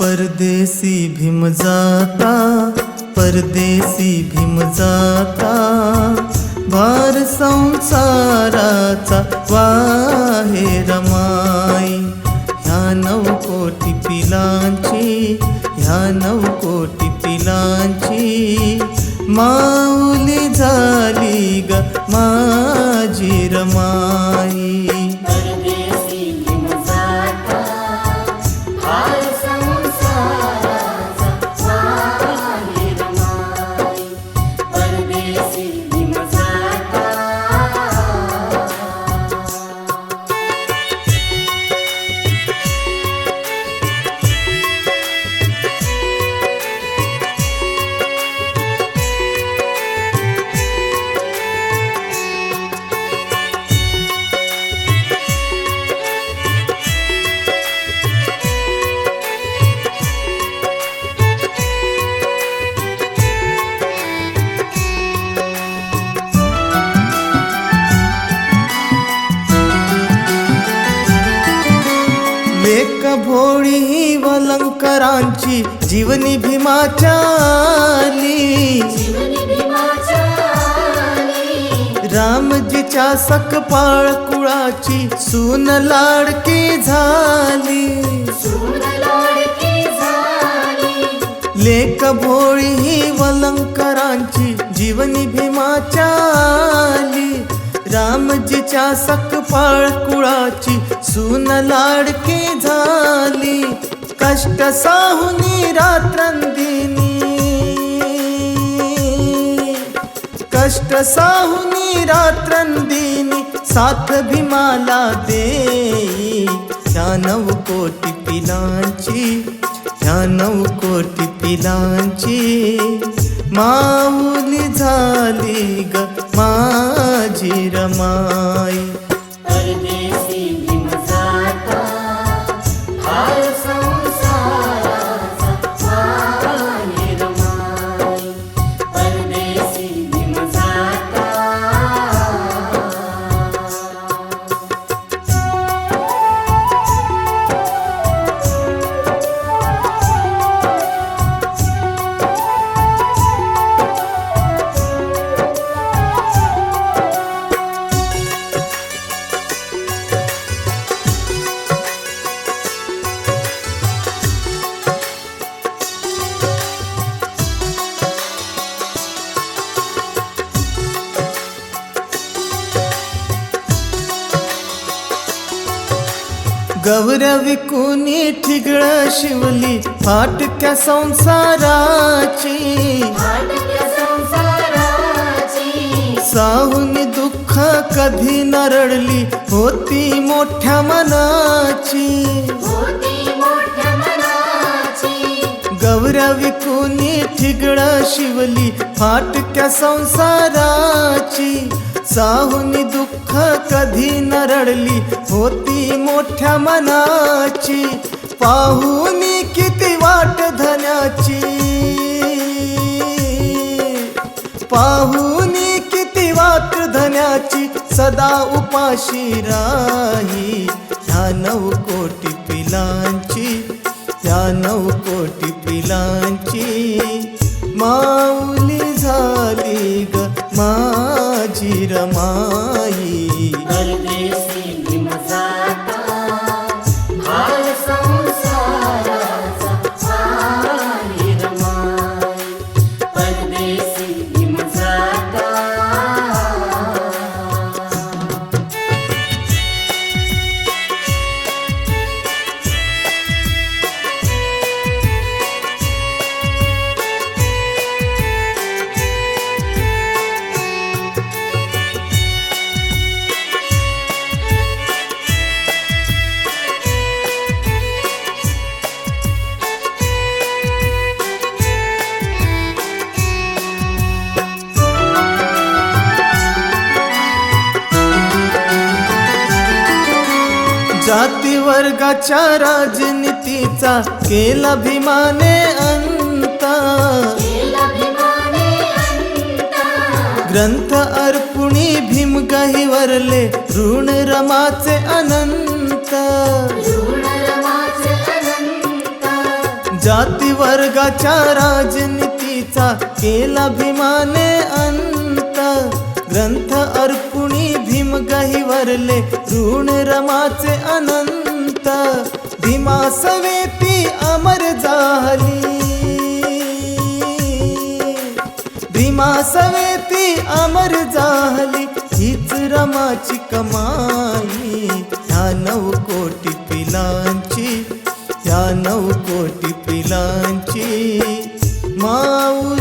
परदेसी भीम जाता, परदेसी भीम जाता, भार संसाराचा वाहे रमाई. ह्या 9 कोटी पिलांची, ह्या 9 कोटी पिलांची माऊली झाली ग माझी रमाई. लेक भोळी ही वलंकरांची जीवनी भीमाच्या आली. रामजीच्या सकपाळ कुळाची सून लाडकी झाली. लेक भोळी ही वलंकरांची जीवनी भीमाच्या आली. रामजीच्या सकपाळ कुळाची सून लाडकी झाली. कष्ट साहुनी रात्रंदिनी, कष्ट साहुनी रात्रंदिनी साथ भीमाला देई. ह्या 9 कोटी पिलांची, ह्या 9 कोटी पिलांची माऊली झाली ग माझी रमाई. परदेसी भीम जाता, भार संसाराचा वाहे रमाई. परदेसी भीम जाता. गौऱ्या विकुनी ठिगळ शिवली फाटक्या संसाराची. साहुनी दुःख कधी न रडली होती मोठ्या मनाची. गौऱ्या विकुनी ठिगळ शिवली फाटक्या संसाराची. साहुनी दुःख कधी न रडली होती मोठ्या मनाची. पाहुनी किती वाट धन्याची, पाहुनी किती वाट धन्याची सदा उपाशी राही. ह्या 9 कोटी पिलांची, ह्या 9 कोटी पिलांची माऊली झाली ग माझी रमाई. परदेसी भीम जाता, भार संसाराचा वाहे रमाई. परदेसी भीम जाता. जाती वर्गाच्या राजनीतीचा केला भीमाने अंत. ग्रंथ अर्पुणी भीम गहिवरले ऋण रमाचे अनंत. जाती वर्गाच्या राजनीतीचा केला भीमाने अंत. ग्रंथ अर्पुणी भीम गहिवरले ऋण रमाचे अनंत. भीमा सवेती अमर झाली, भीमा सवेती अमर झाली, हीच रमाची कमाई. ह्या 9 कोटी पिलांची, ह्या 9 कोटी पिलांची माऊ